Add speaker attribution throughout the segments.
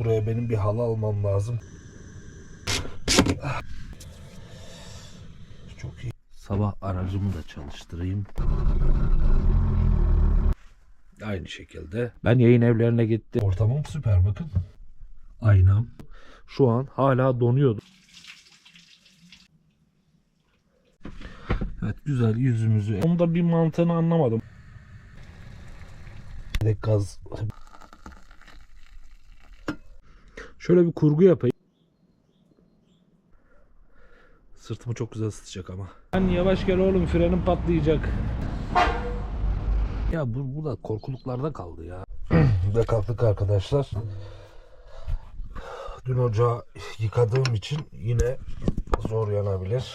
Speaker 1: buraya benim bir halı almam lazım. Çok iyi. Sabah aracımı da çalıştırayım. Aynı şekilde. Ben yayın evlerine gittim. Ortamım süper, bakın. Aynam. Şu an hala donuyordu. Evet, güzel yüzümüzü. Onda bir mantığını anlamadım. Gaz. Şöyle bir kurgu yapayım. Sırtımı çok güzel ısıtacak ama. Lan yavaş gel oğlum, frenim patlayacak. Ya bu da korkuluklarda kaldı ya. Ve kalktık arkadaşlar. Dün ocağı yıkadığım için yine zor yanabilir.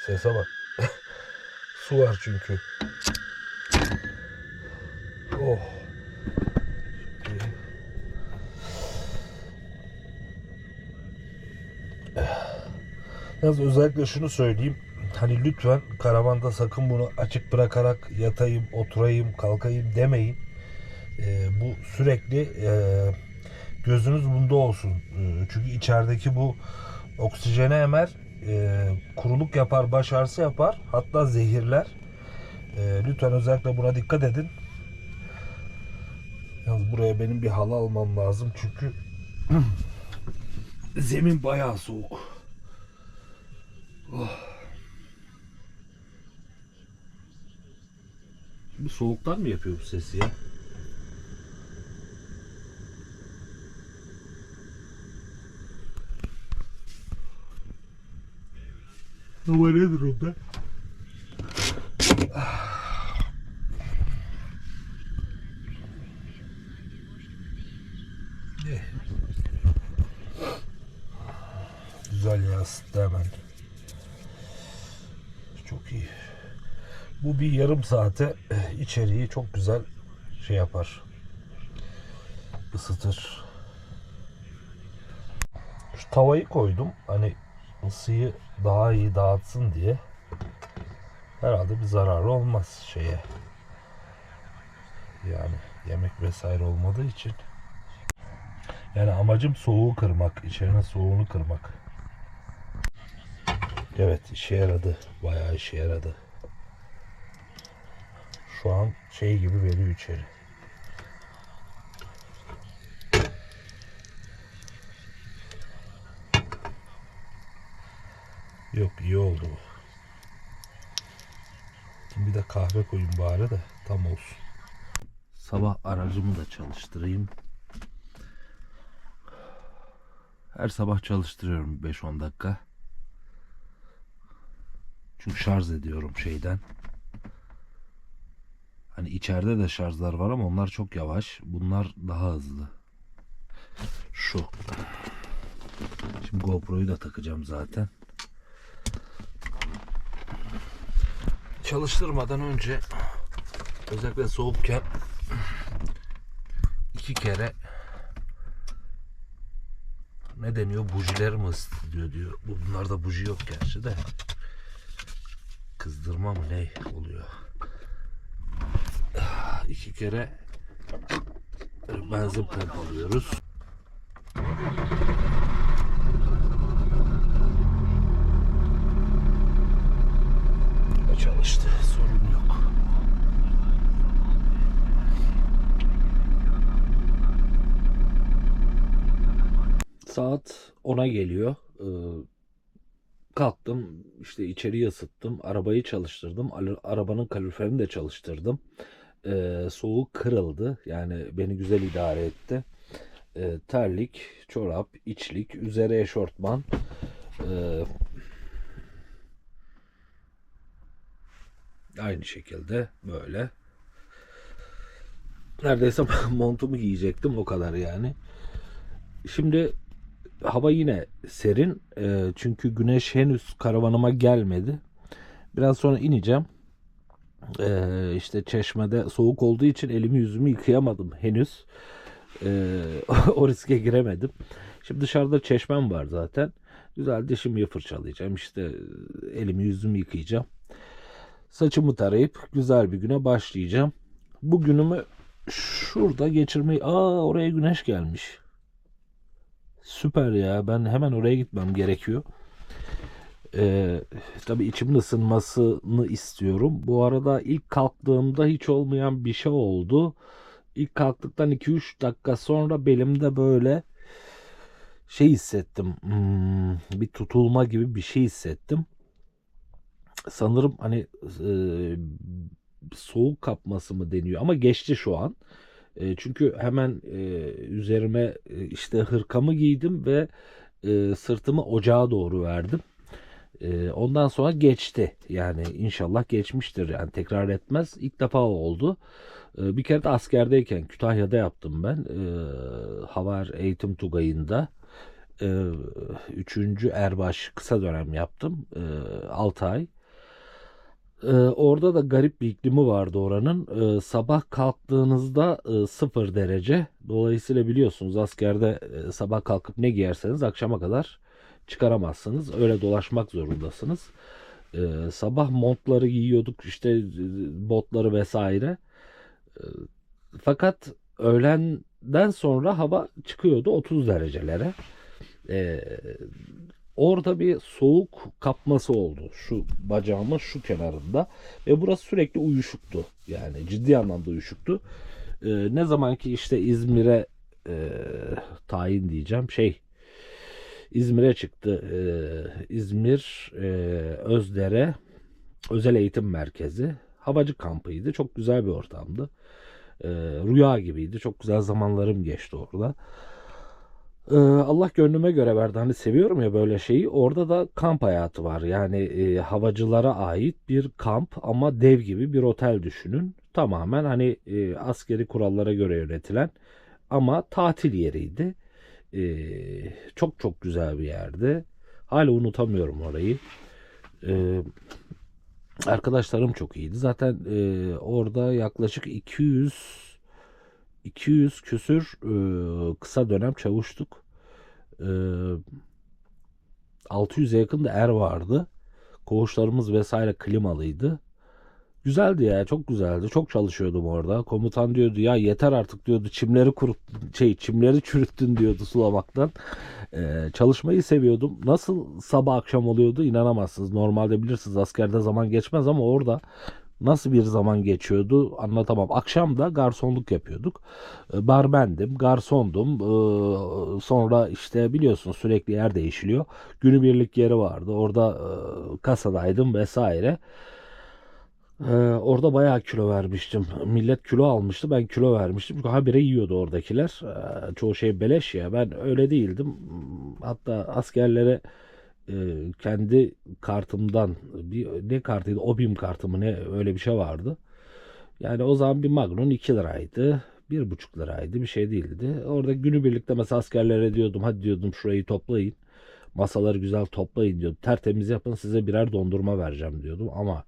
Speaker 1: Sese bak. Su var çünkü. Oh. Yalnız özellikle şunu söyleyeyim. Hani lütfen karavanda sakın bunu açık bırakarak yatayım, oturayım, kalkayım demeyin. Bu sürekli gözünüz bunda olsun. Çünkü içerideki bu oksijeni emer, kuruluk yapar, baş ağrısı yapar, hatta zehirler. Lütfen özellikle buna dikkat edin. Yalnız buraya benim bir halı almam lazım çünkü zemin bayağı soğuk. Oh. Bu soğuktan mı yapıyor bu sesi ya? Hava ne durumda? Güzel ya, ısıttı hemen. Çok iyi. Bu bir yarım saate içeriği çok güzel şey yapar. Isıtır. Şu tavayı koydum. Hani ısıyı daha iyi dağıtsın diye. Herhalde bir zararı olmaz şeye. Yani yemek vesaire olmadığı için. Yani amacım soğuğu kırmak. İçerinin soğuğunu kırmak. Evet, işe yaradı. Bayağı işe yaradı. Şu an şey gibi veriyor içeri. Yok, iyi oldu bu. Şimdi bir de kahve koyayım bari de tam olsun. Sabah aracımı da çalıştırayım. Her sabah çalıştırıyorum 5-10 dakika. Çünkü şarj ediyorum şeyden. Hani içeride de şarjlar var ama onlar çok yavaş. Bunlar daha hızlı. Şu. Şimdi GoPro'yu da takacağım zaten. Çalıştırmadan önce özellikle soğukken 2 kere ne deniyor? Bujiler mi ısıtılıyor diyor. Bunlarda buji yok gerçi de. Kızdırma mı ne oluyor? 2 kere benzin pompalıyoruz. Çalıştı. Sorun yok. Saat 10'a geliyor. Kalktım, işte içeriği ısıttım, arabayı çalıştırdım, arabanın kaloriferini de çalıştırdım. Soğuk kırıldı, yani beni güzel idare etti. Terlik, çorap, içlik, üzeri eşortman. Aynı şekilde böyle. Neredeyse montumu giyecektim, o kadar yani. Şimdi hava yine serin, çünkü güneş henüz karavanıma gelmedi. Biraz sonra ineceğim. İşte çeşmede soğuk olduğu için elimi yüzümü yıkayamadım henüz. O riske giremedim. Şimdi dışarıda çeşmem var zaten. Güzel dişimi fırçalayacağım. İşte elimi yüzümü yıkayacağım. Saçımı tarayıp güzel bir güne başlayacağım. Bu günümü şurada geçirmeyi... Oraya güneş gelmiş. Süper ya. Ben hemen oraya gitmem gerekiyor. Tabii içimin ısınmasını istiyorum. Bu arada ilk kalktığımda hiç olmayan bir şey oldu. İlk kalktıktan 2-3 dakika sonra belimde böyle şey hissettim. Bir tutulma gibi bir şey hissettim. Sanırım hani soğuk kapması mı deniyor ama geçti şu an. Çünkü hemen üzerime işte hırkamı giydim ve sırtımı ocağa doğru verdim. Ondan sonra geçti. Yani inşallah geçmiştir. Yani tekrar etmez. İlk defa oldu. Bir kere de askerdeyken Kütahya'da yaptım ben. Havar Eğitim Tugayı'nda. 3. Erbaş kısa dönem yaptım. 6 ay. Orada da garip bir iklimi vardı oranın. Sabah kalktığınızda 0 derece. Dolayısıyla biliyorsunuz askerde sabah kalkıp ne giyerseniz akşama kadar çıkaramazsınız. Öyle dolaşmak zorundasınız. Sabah montları giyiyorduk işte botları vesaire. Ee, Fakat öğlenden sonra hava çıkıyordu 30 derecelere. Ee, Orada bir soğuk kapması oldu şu bacağımın şu kenarında ve burası sürekli uyuşuktu. Yani ciddi anlamda uyuşuktu. Ne zaman ki işte İzmir'e tayin diyeceğim İzmir'e çıktı. İzmir Özdere Özel Eğitim Merkezi havacı kampıydı. Çok güzel bir ortamdı. Rüya gibiydi. Çok güzel zamanlarım geçti orada. Allah gönlüme göre verdi. Hani seviyorum ya böyle şeyi. Orada da kamp hayatı var. Yani havacılara ait bir kamp ama dev gibi bir otel düşünün. Tamamen hani askeri kurallara göre yönetilen ama tatil yeriydi. Çok çok güzel bir yerdi. Hala unutamıyorum orayı. Ee, Arkadaşlarım çok iyiydi. Zaten orada yaklaşık 200 küsür kısa dönem çavuştuk. E, 600'e yakın da er vardı. Koğuşlarımız vesaire klimalıydı. Güzeldi ya, çok güzeldi. Çok çalışıyordum orada. Komutan diyordu ya yeter artık diyordu. Çimleri çürüttün diyordu sulamaktan. Çalışmayı seviyordum. Nasıl sabah akşam oluyordu inanamazsınız. Normalde bilirsiniz askerde zaman geçmez ama orada nasıl bir zaman geçiyordu anlatamam. Akşam da garsonluk yapıyorduk. Barbendim, garsondum. Sonra işte biliyorsunuz sürekli yer değişiliyor. Günübirlik yeri vardı. Orada kasadaydım vesaire. Orada bayağı kilo vermiştim. Millet kilo almıştı. Ben kilo vermiştim. Çünkü habire yiyordu oradakiler. Çoğu şey beleş ya. Ben öyle değildim. Hatta askerlere kendi kartımdan ne kartıydı? Obim kartı mı ne öyle bir şey vardı. Yani o zaman bir Magnum 2 liraydı. 1,5 liraydı. Bir şey değildi. Orada günübirlikte mesela askerlere diyordum hadi diyordum şurayı toplayın. Masaları güzel toplayın diyordum. Tertemiz yapın size birer dondurma vereceğim diyordum. Ama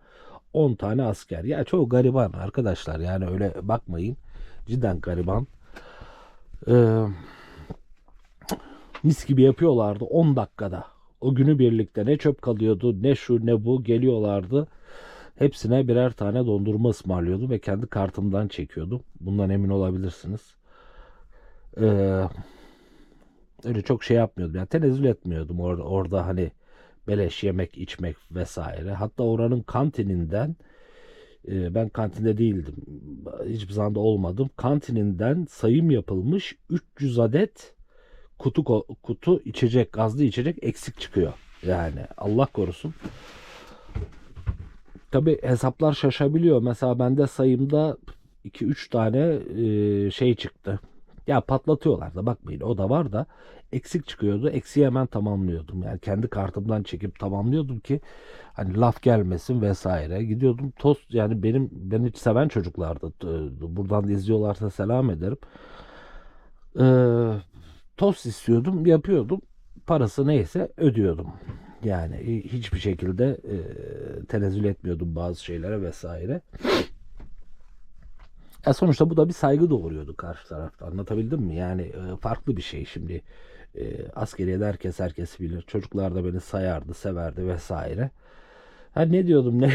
Speaker 1: 10 tane asker. Ya çoğu gariban arkadaşlar. Yani öyle bakmayın. Cidden gariban. Ee, Mis gibi yapıyorlardı 10 dakikada. O günü birlikte ne çöp kalıyordu ne şu ne bu geliyorlardı. Hepsine birer tane dondurma ısmarlıyordum ve kendi kartımdan çekiyordum. Bundan emin olabilirsiniz. Ee, Öyle çok şey yapmıyordum. Yani tenezzül etmiyordum orada hani beleş yemek içmek vesaire. Hatta oranın kantininden ben kantinde değildim. Hiçbir zaman da olmadım. Kantininden sayım yapılmış 300 adet kutu içecek, gazlı içecek eksik çıkıyor. Yani Allah korusun. Tabi hesaplar şaşabiliyor. Mesela bende sayımda 2-3 tane şey çıktı. Ya patlatıyorlar da bakmayın o da var da eksik çıkıyordu. Eksiği hemen tamamlıyordum. Yani kendi kartımdan çekip tamamlıyordum ki hani laf gelmesin vesaire. Gidiyordum tost yani beni hiç seven çocuklardı. Buradan da izliyorlarsa selam ederim. Ee, Tost istiyordum, yapıyordum. Parası neyse ödüyordum. Yani hiçbir şekilde tenezzül etmiyordum bazı şeylere vesaire. Sonuçta bu da bir saygı doğuruyordu karşı tarafta. Anlatabildim mi? Yani farklı bir şey şimdi. Askeriyede herkes bilir. Çocuklar da beni sayardı, severdi vesaire. Ha ne diyordum ne?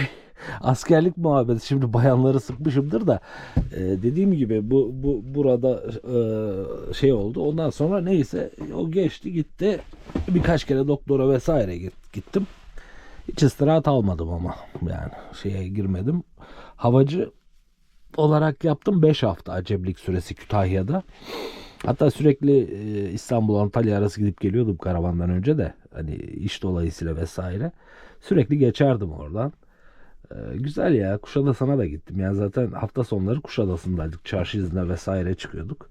Speaker 1: Askerlik muhabbeti, şimdi bayanları sıkmışımdır da dediğim gibi bu burada şey oldu. Ondan sonra neyse o geçti gitti. Birkaç kere doktora vesaire gittim. Hiç istirahat almadım ama yani şeye girmedim. Havacı olarak yaptım 5 hafta acemlik süresi Kütahya'da. Hatta sürekli İstanbul Antalya arası gidip geliyordum karavandan önce de. Hani iş dolayısıyla vesaire. Sürekli geçerdim oradan. Güzel ya. Kuşadası'na da gittim. Yani zaten hafta sonları Kuşadası'ndaydık. Çarşı izine vesaire çıkıyorduk.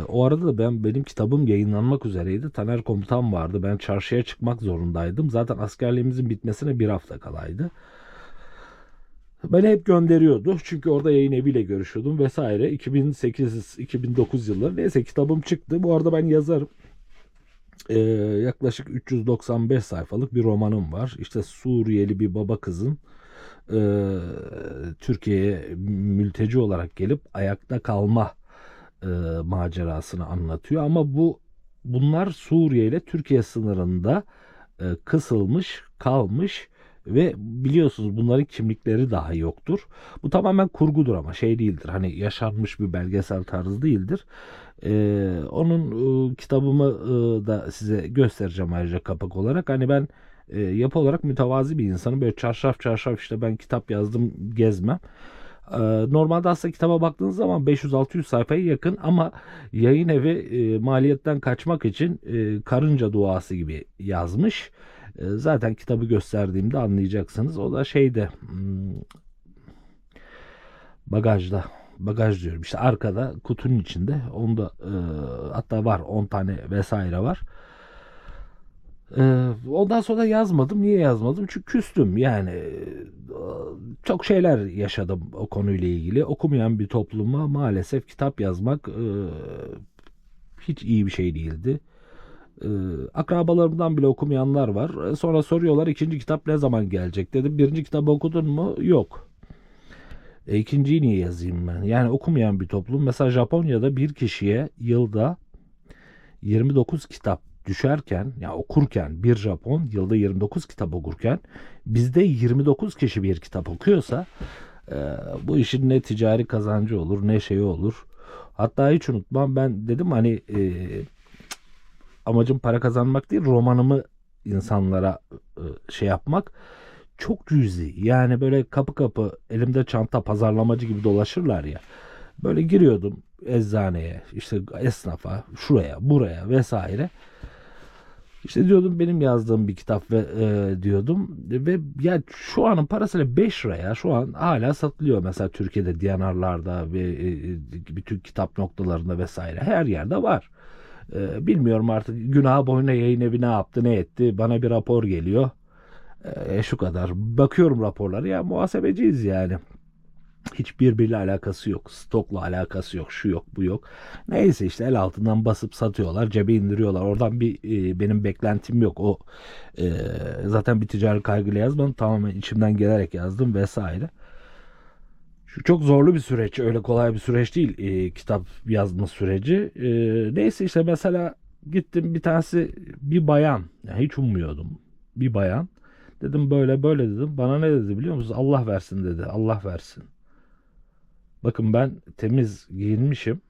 Speaker 1: O arada da benim kitabım yayınlanmak üzereydi. Taner komutan vardı. Ben çarşıya çıkmak zorundaydım. Zaten askerliğimizin bitmesine bir hafta kalaydı. Beni hep gönderiyordu. Çünkü orada yayın eviyle görüşüyordum vesaire. 2008-2009 yılları. Neyse kitabım çıktı. Bu arada ben yazarım. Yaklaşık 395 sayfalık bir romanım var. İşte Suriyeli bir baba kızın Türkiye'ye mülteci olarak gelip ayakta kalma macerasını anlatıyor. Ama bunlar Suriye ile Türkiye sınırında kısılmış, kalmış ve biliyorsunuz bunların kimlikleri daha yoktur. Bu tamamen kurgudur ama şey değildir. Hani yaşanmış bir belgesel tarzı değildir. Onun kitabımı da size göstereceğim ayrıca kapak olarak. Hani ben yapı olarak mütevazi bir insanım. Böyle çarşaf çarşaf işte ben kitap yazdım gezmem. Normalde aslında kitaba baktığınız zaman 500-600 sayfaya yakın ama yayın evi maliyetten kaçmak için karınca duası gibi yazmış. Zaten kitabı gösterdiğimde anlayacaksınız. O da şeyde bagajda. Bagaj diyorum işte arkada kutunun içinde. Onda hatta var 10 tane vesaire var. Ondan sonra yazmadım. Niye yazmadım? Çünkü küstüm. Yani çok şeyler yaşadım o konuyla ilgili. Okumayan bir topluma maalesef kitap yazmak hiç iyi bir şey değildi. Akrabalarımdan bile okumayanlar var. Sonra soruyorlar ikinci kitap ne zaman gelecek dedim. Birinci kitabı okudun mu? Yok. İkinciyi niye yazayım ben? Yani okumayan bir toplum. Mesela Japonya'da bir kişiye yılda 29 kitap düşerken, ya okurken bir Japon yılda 29 kitap okurken bizde 29 kişi bir kitap okuyorsa bu işin ne ticari kazancı olur ne şeyi olur. Hatta hiç unutmam ben dedim hani amacım para kazanmak değil romanımı insanlara şey yapmak. Çok cüzi. Yani böyle kapı kapı elimde çanta pazarlamacı gibi dolaşırlar ya. Böyle giriyordum eczaneye, işte esnafa, şuraya, buraya vesaire. İşte diyordum benim yazdığım bir kitap ve diyordum ve ya şu anın parasıyla 5 liraya şu an hala satılıyor mesela Türkiye'de D&R'larda ve bütün kitap noktalarında vesaire her yerde var. Bilmiyorum artık günah boyuna yayın evi ne yaptı ne etti bana bir rapor geliyor. Şu kadar. Bakıyorum raporları ya muhasebeciyiz yani. Hiç birbiriyle alakası yok. Stokla alakası yok. Şu yok bu yok. Neyse işte el altından basıp satıyorlar. Cebe indiriyorlar. Oradan benim beklentim yok. O zaten bir ticari kaygıyla yazmadım. Tamamen içimden gelerek yazdım vesaire. Şu çok zorlu bir süreç. Öyle kolay bir süreç değil kitap yazma süreci. Neyse işte mesela gittim bir tanesi bir bayan. Yani hiç ummuyordum. Bir bayan. Dedim böyle böyle dedim. Bana ne dedi biliyor musunuz? Allah versin dedi. Allah versin. Bakın ben temiz giyinmişim.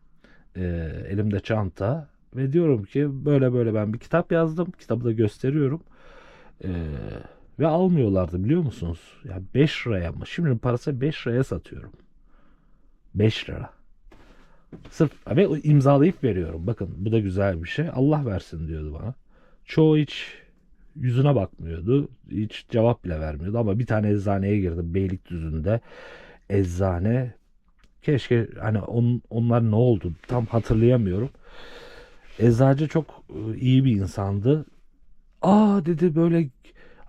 Speaker 1: Elimde çanta. Ve diyorum ki böyle böyle ben bir kitap yazdım. Kitabı da gösteriyorum. Ee, ve almıyorlardı biliyor musunuz? Yani 5 liraya mı? Şimdi parası 5 liraya satıyorum. 5 lira. Sırf ve imzalayıp veriyorum. Bakın bu da güzel bir şey. Allah versin diyordu bana. Çoğu hiç yüzüne bakmıyordu. Hiç cevap bile vermiyordu ama bir tane eczaneye girdim Beylikdüzü'nde. Eczane. Keşke hani onlar ne oldu tam hatırlayamıyorum. Eczacı çok iyi bir insandı. Aa dedi böyle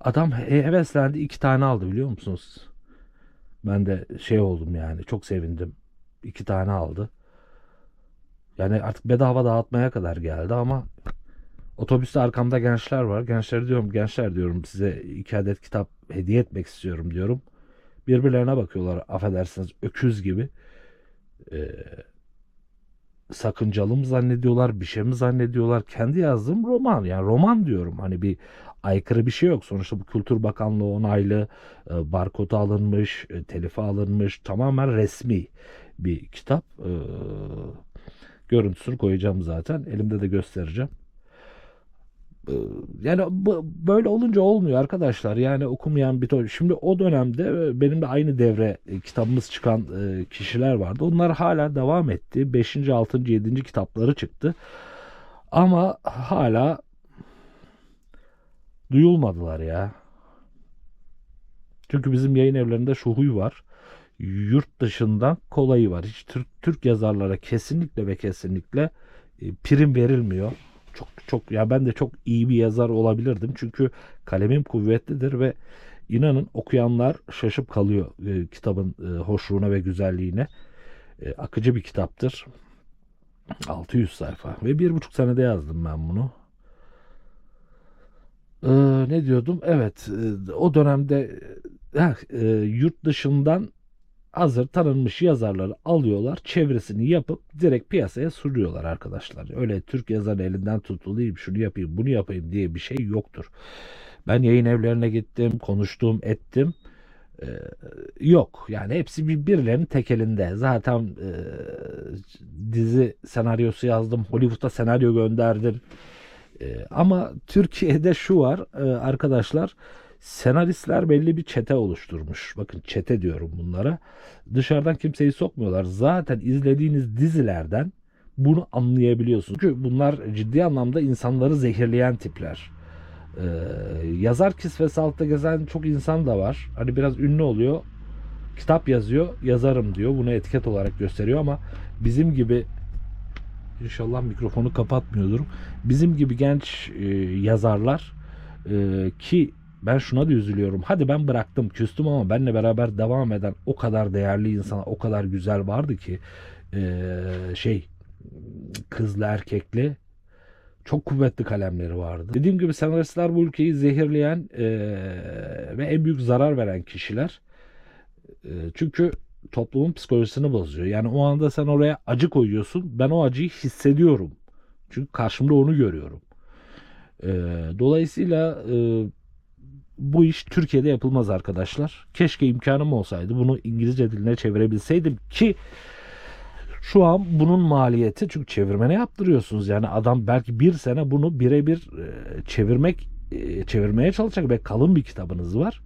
Speaker 1: adam heveslendi 2 tane aldı biliyor musunuz? Ben de şey oldum yani çok sevindim. 2 tane aldı. Yani artık bedava dağıtmaya kadar geldi ama otobüste arkamda gençler var. Gençler diyorum size 2 adet kitap hediye etmek istiyorum diyorum. Birbirlerine bakıyorlar affedersiniz öküz gibi. Ee, sakıncalı mı zannediyorlar, bir şey mi zannediyorlar? Kendi yazdığım roman, yani roman diyorum. Hani bir aykırı bir şey yok. Sonuçta bu Kültür Bakanlığı onaylı, barkodu alınmış, telifi alınmış, tamamen resmi bir kitap. Görüntüsünü koyacağım zaten. Elimde de göstereceğim. Ee, Yani böyle olunca olmuyor arkadaşlar. Yani okumayan şimdi o dönemde benimle aynı devre kitabımız çıkan kişiler vardı. Onlar hala devam etti. Beşinci, 6. 7. kitapları çıktı. Ama hala duyulmadılar ya. Çünkü bizim yayın evlerinde şu huy var. Yurt dışından kolayı var. Hiç Türk yazarlara kesinlikle ve kesinlikle prim verilmiyor. Çok çok ya, ben de çok iyi bir yazar olabilirdim. Çünkü kalemim kuvvetlidir ve inanın okuyanlar şaşıp kalıyor kitabın hoşluğuna ve güzelliğine. Akıcı bir kitaptır. 600 sayfa ve 1,5 senede yazdım ben bunu. Ne diyordum? Evet, o dönemde yurt dışından hazır tanınmış yazarları alıyorlar, çevresini yapıp direkt piyasaya sürüyorlar arkadaşlar. Öyle Türk yazarı elinden tutulayım, şunu yapayım, bunu yapayım diye bir şey yoktur. Ben yayın evlerine gittim, konuştum, ettim. Ee, Yok. Yani hepsi birilerinin tek elinde. Zaten dizi senaryosu yazdım, Hollywood'a senaryo gönderdim. Ama Türkiye'de şu var arkadaşlar, senaristler belli bir çete oluşturmuş. Bakın, çete diyorum bunlara. Dışarıdan kimseyi sokmuyorlar. Zaten izlediğiniz dizilerden bunu anlayabiliyorsunuz. Çünkü bunlar ciddi anlamda insanları zehirleyen tipler. Yazar kisvesi altta gezen çok insan da var. Hani biraz ünlü oluyor. Kitap yazıyor, yazarım diyor. Bunu etiket olarak gösteriyor ama bizim gibi, İnşallah mikrofonu kapatmıyordur, bizim gibi genç yazarlar ki ben şuna da üzülüyorum. Hadi ben bıraktım, küstüm ama benimle beraber devam eden o kadar değerli insan, o kadar güzel vardı ki şey, kızlı erkekli çok kuvvetli kalemleri vardı. Dediğim gibi senaristler bu ülkeyi zehirleyen ve en büyük zarar veren kişiler. Çünkü toplumun psikolojisini bozuyor. Yani o anda sen oraya acı koyuyorsun. Ben o acıyı hissediyorum. Çünkü karşımda onu görüyorum. Ee, Dolayısıyla bu iş Türkiye'de yapılmaz arkadaşlar. Keşke imkanım olsaydı bunu İngilizce diline çevirebilseydim ki şu an bunun maliyeti, çünkü çevirmene yaptırıyorsunuz. Yani adam belki bir sene bunu birebir çevirmeye çalışacak ve kalın bir kitabınız var.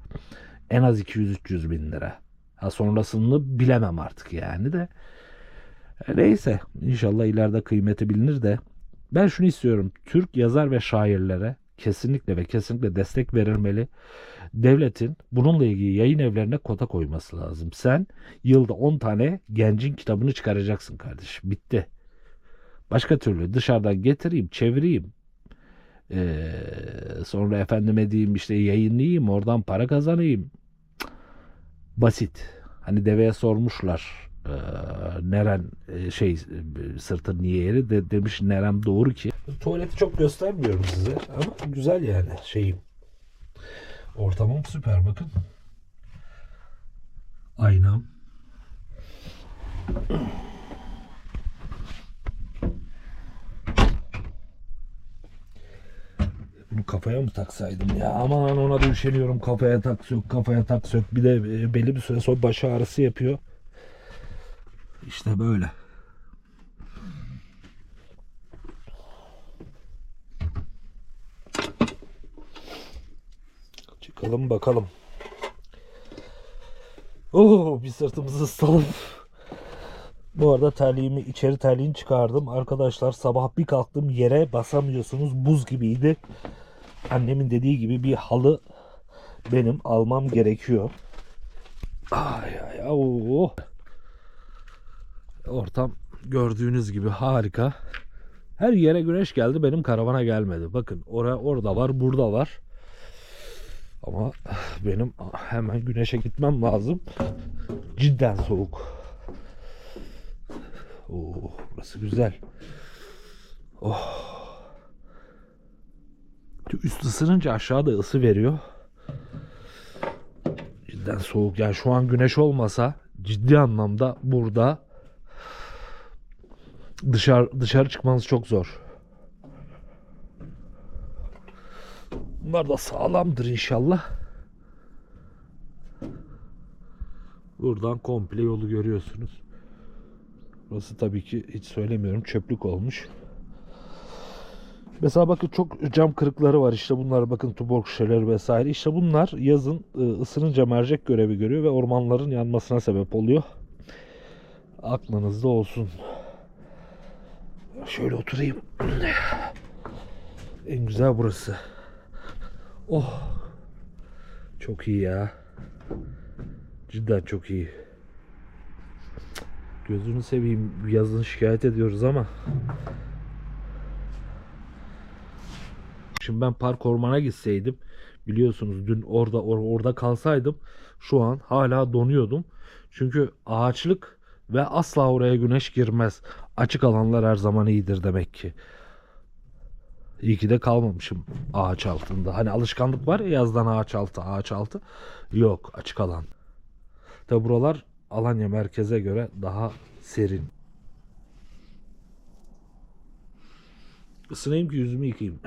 Speaker 1: En az 200-300 bin lira. Ha, sonrasını bilemem artık yani de. Neyse, inşallah ileride kıymeti bilinir de. Ben şunu istiyorum. Türk yazar ve şairlere kesinlikle ve kesinlikle destek verilmeli. Devletin bununla ilgili yayın evlerine kota koyması lazım. Sen yılda 10 tane gencin kitabını çıkaracaksın kardeşim. Bitti. Başka türlü dışarıdan getireyim, çevireyim. Sonra efendime diyeyim işte yayınlayayım, oradan para kazanayım. Basit. Hani deveye sormuşlar neren sırtın niye yeri de, demiş nerem doğru ki. Tuvaleti çok göstermiyorum size ama güzel yani şeyim. Ortamım süper, bakın. Aynam. Bunu kafaya mı taksaydım ya? Aman, ona da üşeniyorum. Kafaya tak sök, kafaya tak sök. Bir de belli bir süre sonra baş ağrısı yapıyor. İşte böyle. Çıkalım bakalım. Bir sırtımızı ısıtalım. Bu arada içeri terliğini çıkardım. Arkadaşlar, sabah bir kalktım, yere basamıyorsunuz. Buz gibiydi. Annemin dediği gibi bir halı benim almam gerekiyor. Ay ay ay. Ortam gördüğünüz gibi harika. Her yere güneş geldi, benim karavana gelmedi. Bakın, orada var, burada var. Ama benim hemen güneşe gitmem lazım. Cidden soğuk. Burası güzel. Üst ısınınca aşağıda ısı veriyor. Cidden soğuk. Yani şu an güneş olmasa ciddi anlamda burada Dışarı çıkmanız çok zor. Bunlar da sağlamdır inşallah. Buradan komple yolu görüyorsunuz. Burası tabii ki hiç söylemiyorum, çöplük olmuş. Mesela bakın çok cam kırıkları var. İşte bunlar bakın, tuborg şişeleri vesaire. İşte bunlar yazın ısınınca mercek görevi görüyor ve ormanların yanmasına sebep oluyor. Aklınızda olsun. Şöyle oturayım. En güzel burası. Oh. Çok iyi ya. Cidden çok iyi. Gözünü seveyim. Yazın şikayet ediyoruz ama. Şimdi ben park ormana gitseydim, biliyorsunuz dün orada kalsaydım şu an hala donuyordum. Çünkü ağaçlık ve asla oraya güneş girmez. Açık alanlar her zaman iyidir demek ki. İyi ki de kalmamışım ağaç altında. Hani alışkanlık var ya, yazdan ağaç altı. Yok, açık alan. Tabi buralar Alanya merkeze göre daha serin. Isınayım ki yüzümü yıkayayım.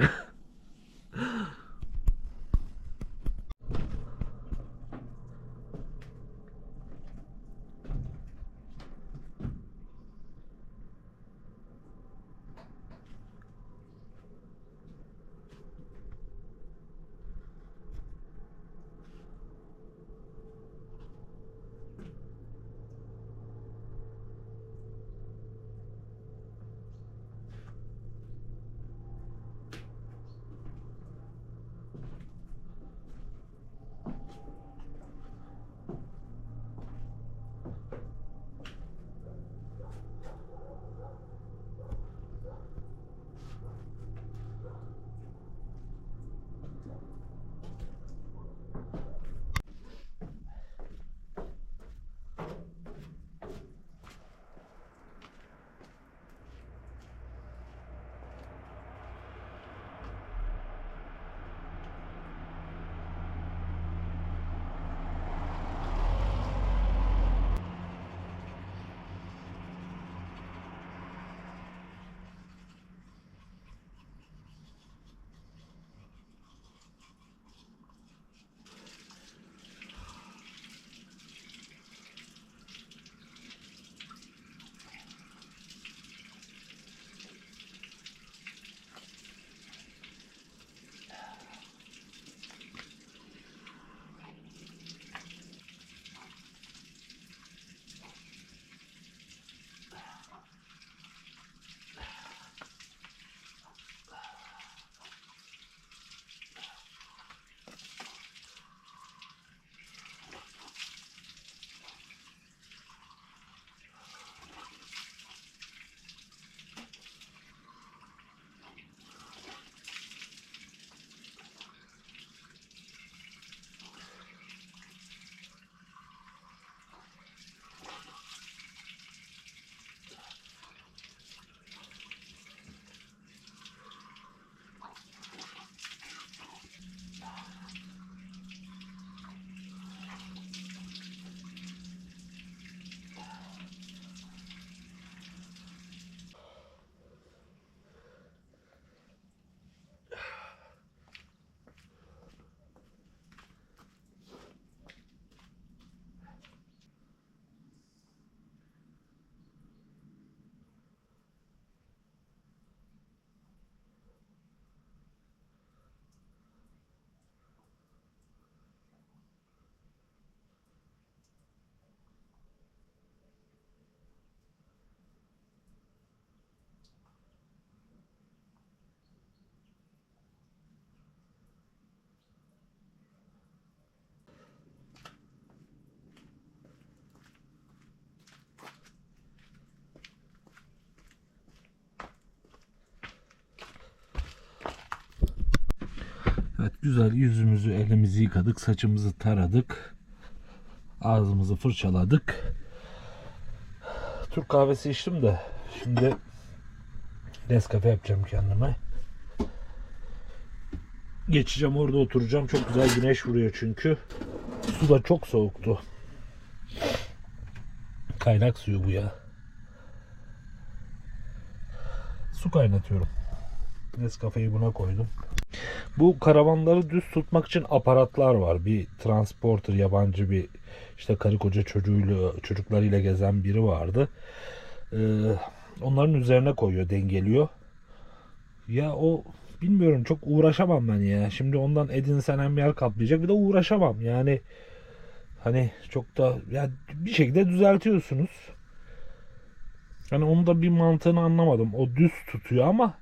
Speaker 1: Evet, güzel yüzümüzü, elimizi yıkadık, saçımızı taradık, ağzımızı fırçaladık. Türk kahvesi içtim de şimdi Nescafe yapacağım kendime. Geçeceğim, orada oturacağım. Çok güzel güneş vuruyor çünkü. Su da çok soğuktu. Kaynak suyu bu ya. Su kaynatıyorum. Nescafe'yi buna koydum. Bu karavanları düz tutmak için aparatlar var. Bir transporter, yabancı bir işte karı koca çocuklarıyla gezen biri vardı. Onların üzerine koyuyor, dengeliyor. Ya o bilmiyorum, çok uğraşamam ben ya. Şimdi ondan edinsen yer kaplayacak, bir de uğraşamam. Yani hani çok da ya bir şekilde düzeltiyorsunuz. Hani onun da bir mantığını anlamadım. O düz tutuyor ama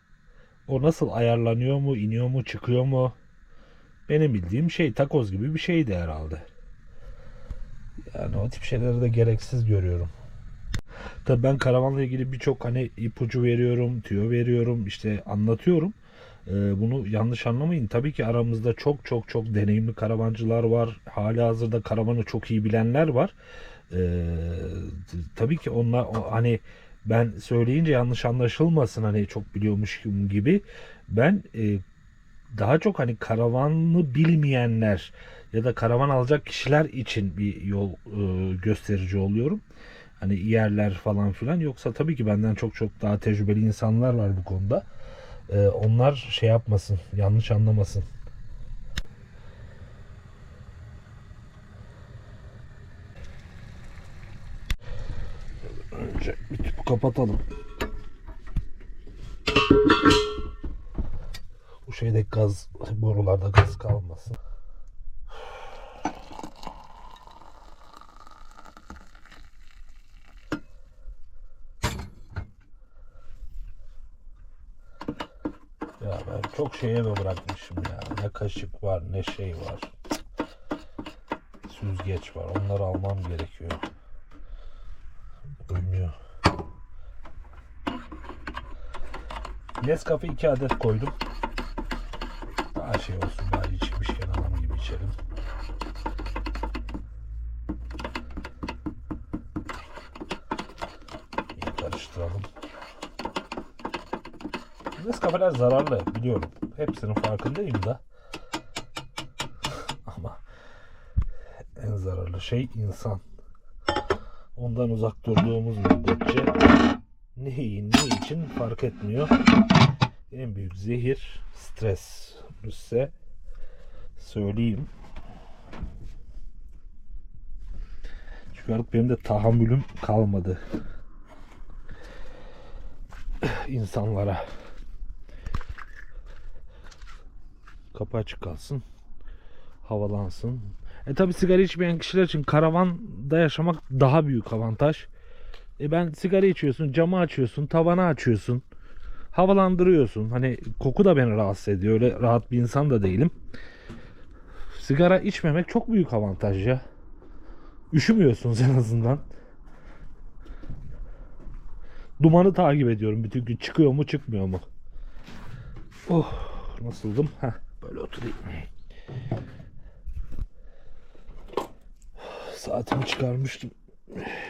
Speaker 1: o nasıl ayarlanıyor mu, iniyor mu, çıkıyor mu? Benim bildiğim şey takoz gibi bir şeydi herhalde. Yani o tip şeyleri de gereksiz görüyorum. Tabii ben karavanla ilgili birçok hani ipucu veriyorum, tüyo veriyorum, işte anlatıyorum. Bunu yanlış anlamayın. Tabii ki aramızda çok çok çok deneyimli karavancılar var. Halihazırda karavanı çok iyi bilenler var. Tabii ki onlar hani ben söyleyince yanlış anlaşılmasın, hani çok biliyormuşum gibi. Ben daha çok hani karavanı bilmeyenler ya da karavan alacak kişiler için bir yol gösterici oluyorum. Hani yerler falan filan. Yoksa tabii ki benden çok çok daha tecrübeli insanlar var bu konuda. Onlar şey yapmasın, yanlış anlamasın. Önce bir tüpü kapatalım. Bu şeyde gaz, borularda gaz kalmasın. Ya ben çok şeye de bırakmışım ya. Ne kaşık var, ne şey var. Süzgeç var. Onları almam gerekiyor. Uymuyor. Nescafe 2 adet koydum. Daha şey olsun, daha içmişken adam gibi içelim. İyi karıştıralım. Nescafe'ler zararlı biliyorum. Hepsinin farkındayım da. Ama en zararlı şey insan. Ondan uzak durduğumuz müddetçe neyin ne için fark etmiyor. En büyük zehir stres. Size söyleyeyim. Çünkü artık benim de tahammülüm kalmadı insanlara. Kapı açık kalsın. Havalansın. Tabi sigara içmeyen kişiler için karavanda yaşamak daha büyük avantaj. Ben sigara içiyorsun, camı açıyorsun, tavanı açıyorsun. Havalandırıyorsun. Hani koku da beni rahatsız ediyor. Öyle rahat bir insan da değilim. Sigara içmemek çok büyük avantaj ya. Üşümüyorsunuz en azından. Dumanı takip ediyorum bütün gün. Çıkıyor mu, çıkmıyor mu? Oh, nasıldım? Heh, böyle oturayım. Saatimi çıkarmıştım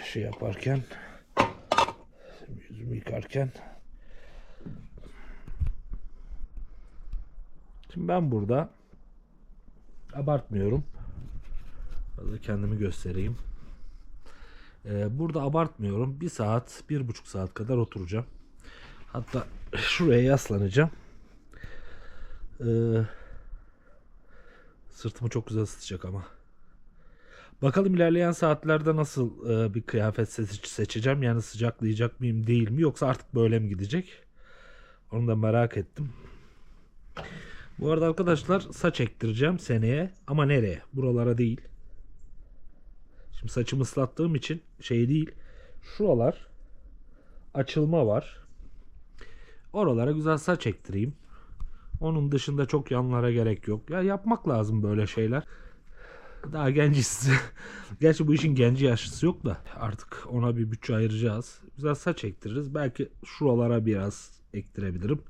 Speaker 1: şey yaparken, yüzümü yıkarken. Şimdi ben burada abartmıyorum. Biraz kendimi göstereyim. Burada abartmıyorum. 1 saat, 1,5 saat kadar oturacağım. Hatta şuraya yaslanacağım. Sırtımı çok güzel ısıtacak ama. Bakalım ilerleyen saatlerde nasıl bir kıyafet seçeceğim. Yani sıcaklayacak mıyım, değil mi? Yoksa artık böyle mi gidecek? Onu da merak ettim. Bu arada arkadaşlar saç ektireceğim seneye. Ama nereye? Buralara değil. Şimdi saçımı ıslattığım için şey değil. Şuralar açılma var. Oralara güzel saç ektireyim. Onun dışında çok yanlara gerek yok. Ya yapmak lazım böyle şeyler. Daha genciz. Gerçi bu işin genci yaşlısı yok da artık ona bir bütçe ayıracağız. Güzel saç ektiririz. Belki şuralara biraz ektirebilirim.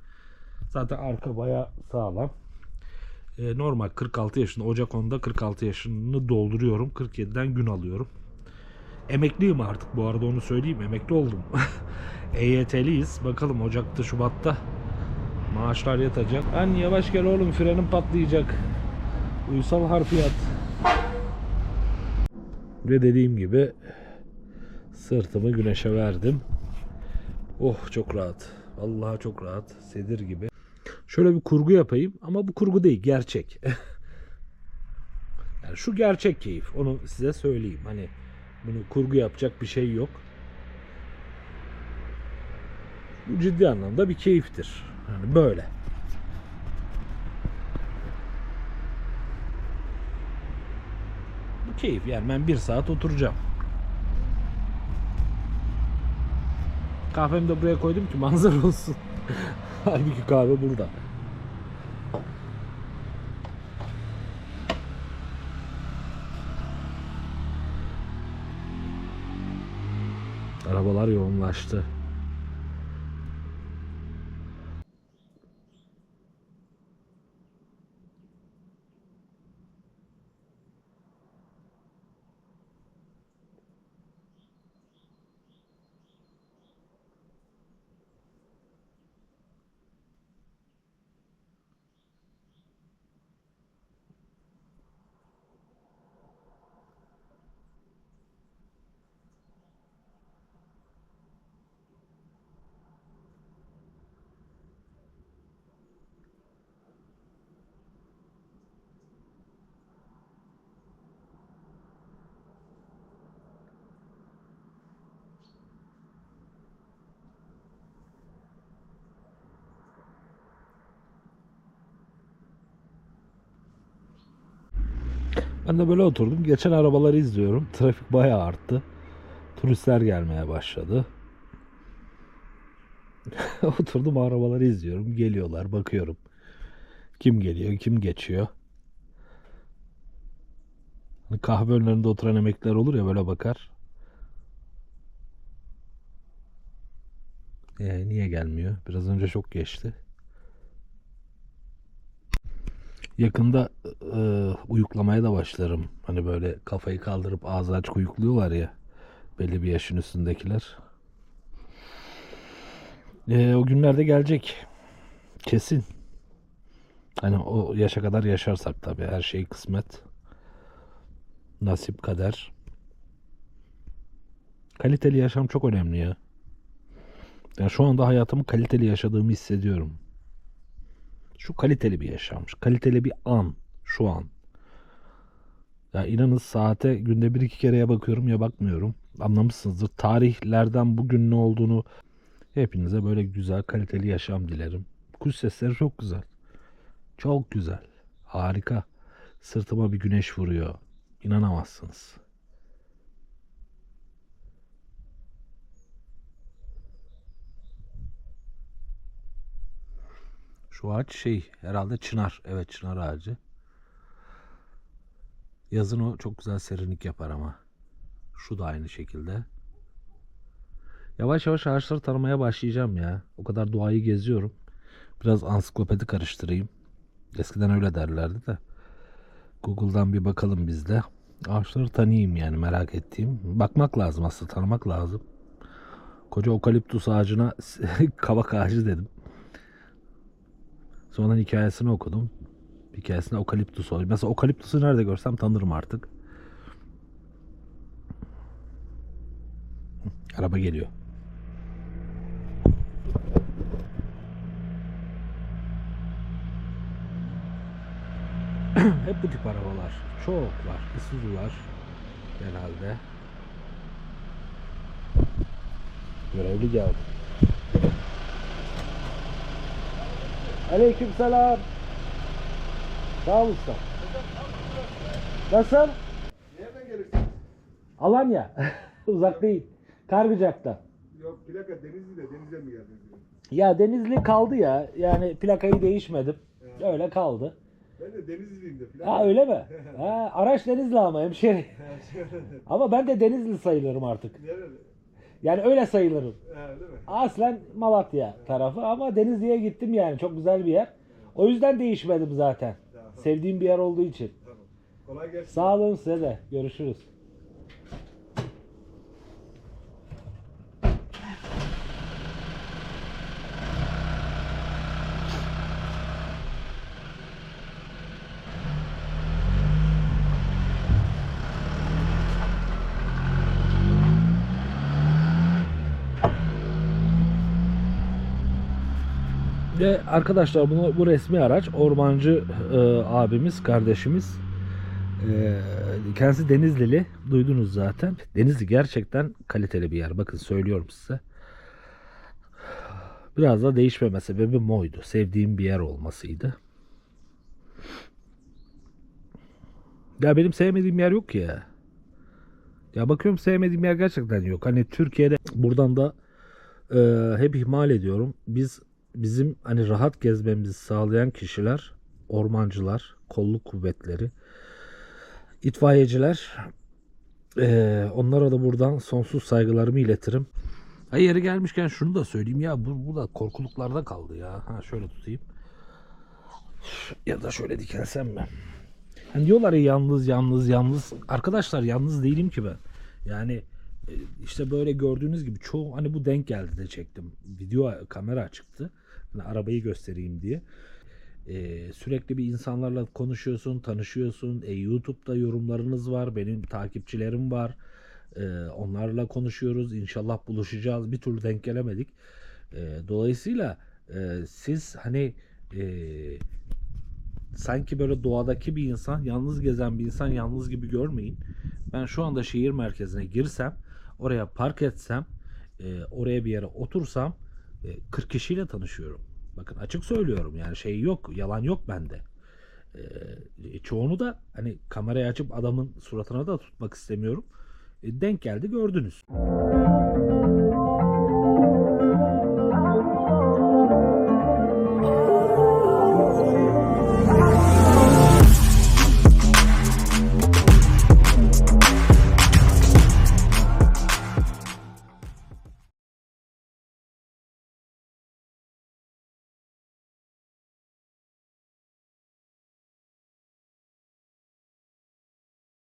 Speaker 1: Zaten arka bayağı sağlam. Normal 46 yaşında. Ocak 10'da 46 yaşını dolduruyorum. 47'den gün alıyorum. Emekliyim artık bu arada, onu söyleyeyim. Emekli oldum. EYT'liyiz. Bakalım Ocak'ta, Şubat'ta maaşlar yatacak. Lan yavaş gel oğlum, frenim patlayacak. Uysal harfiyat. Ve dediğim gibi sırtımı güneşe verdim. Oh, çok rahat. Vallahi çok rahat. Sedir gibi. Şöyle bir kurgu yapayım ama bu kurgu değil, gerçek. Yani şu gerçek keyif. Onu size söyleyeyim. Hani bunu kurgu yapacak bir şey yok. Bu ciddi anlamda bir keyiftir. Yani böyle. Bu keyif yani, ben 1 saat oturacağım. Kahvemi de buraya koydum ki manzara olsun. Halbuki kahve burada. Arabalar yoğunlaştı. Ben de böyle oturdum. Geçen arabaları izliyorum. Trafik bayağı arttı. Turistler gelmeye başladı. Oturdum, arabaları izliyorum. Geliyorlar, bakıyorum. Kim geliyor, kim geçiyor. Hani kahve önlerinde oturan emekliler olur ya, böyle bakar. Niye gelmiyor? Biraz önce çok geçti. Yakında uyuklamaya da başlarım. Hani böyle kafayı kaldırıp ağzı açık uyukluyorlar ya. Belli bir yaşın üstündekiler. O günlerde gelecek. Kesin. Hani o yaşa kadar yaşarsak tabii, her şey kısmet. Nasip, kader. Kaliteli yaşam çok önemli ya. Yani şu anda hayatımı kaliteli yaşadığımı hissediyorum. Şu kaliteli bir yaşammış. Kaliteli bir an. Şu an. Ya inanın, saate günde 1-2 kereye bakıyorum ya bakmıyorum. Anlamışsınızdır. Tarihlerden bugün ne olduğunu. Hepinize böyle güzel, kaliteli yaşam dilerim. Kuş sesleri çok güzel. Çok güzel. Harika. Sırtıma bir güneş vuruyor. İnanamazsınız. Şu ağaç herhalde çınar. Evet, çınar ağacı. Yazın o çok güzel serinlik yapar ama. Şu da aynı şekilde. Yavaş yavaş ağaçları tanımaya başlayacağım ya. O kadar doğayı geziyorum. Biraz ansiklopedi karıştırayım. Eskiden öyle derlerdi de. Google'dan bir bakalım biz de. Ağaçları tanıyayım yani, merak ettiğim. Bakmak lazım, aslında tanımak lazım. Koca okaliptus ağacına kavak ağacı dedim. Sonra hikayesini okudum. Hikayesinde okaliptus oluyor. Mesela okaliptusu nerede görsem tanırım artık. Araba geliyor. Hep bu tip arabalar. Çok var. Isuzu'lar genelde. Görevli geldi. Aleykümselam. Sağ ol usta. Nasıl?
Speaker 2: Nereden gelirsiniz?
Speaker 1: Alanya. Uzak değil. Kargıcak'ta.
Speaker 2: Yok, plaka Denizli'de. Deniz'e mi geldiniz?
Speaker 1: Ya Denizli kaldı ya. Yani plakayı değişmedim. Öyle kaldı.
Speaker 2: Ben de Denizli'yim de. Plaka.
Speaker 1: Ha, öyle mi? Ha, araç Denizli ama hemşeri. Ama ben de Denizli sayılırım artık.
Speaker 2: Nerede?
Speaker 1: Yani öyle sayılırım.
Speaker 2: Ha, değil mi?
Speaker 1: Aslen Malatya tarafı ama Denizli'ye gittim yani. Çok güzel bir yer. O yüzden değişmedim zaten.
Speaker 2: Tamam.
Speaker 1: Sevdiğim bir yer olduğu için.
Speaker 2: Tamam. Kolay gelsin.
Speaker 1: Sağ olun, size de. Görüşürüz. Ve arkadaşlar bu resmi araç ormancı abimiz, kardeşimiz. Kendisi Denizlili. Duydunuz zaten. Denizli gerçekten kaliteli bir yer. Bakın söylüyorum size. Biraz da değişmeme sebebim oydu. Sevdiğim bir yer olmasıydı. Ya benim sevmediğim yer yok ki ya. Ya bakıyorum sevmediğim yer gerçekten yok. Hani Türkiye'de buradan da hep ihmal ediyorum. Bizim hani rahat gezmemizi sağlayan kişiler, ormancılar, kolluk kuvvetleri, itfaiyeciler. Onlara da buradan sonsuz saygılarımı iletirim. Ha, yeri gelmişken şunu da söyleyeyim ya, bu da korkuluklarda kaldı ya. Ha, şöyle tutayım. Ya da şöyle dikelsem mi? Hani diyorlar ya yalnız. Arkadaşlar yalnız değilim ki ben. Yani işte böyle gördüğünüz gibi çoğu hani bu denk geldi de çektim. Video kamera çıktı. Hani arabayı göstereyim diye. Sürekli bir insanlarla konuşuyorsun, tanışıyorsun. YouTube'da yorumlarınız var. Benim takipçilerim var. Onlarla konuşuyoruz. İnşallah buluşacağız. Bir türlü denk gelemedik. Dolayısıyla siz hani sanki böyle doğadaki bir insan, yalnız gezen bir insan yalnız gibi görmeyin. Ben şu anda şehir merkezine girsem, oraya park etsem, oraya bir yere otursam 40 kişiyle tanışıyorum. Bakın açık söylüyorum, yani şey yok, yalan yok bende. Çoğunu da hani kamerayı açıp adamın suratına da tutmak istemiyorum. Denk geldi, gördünüz.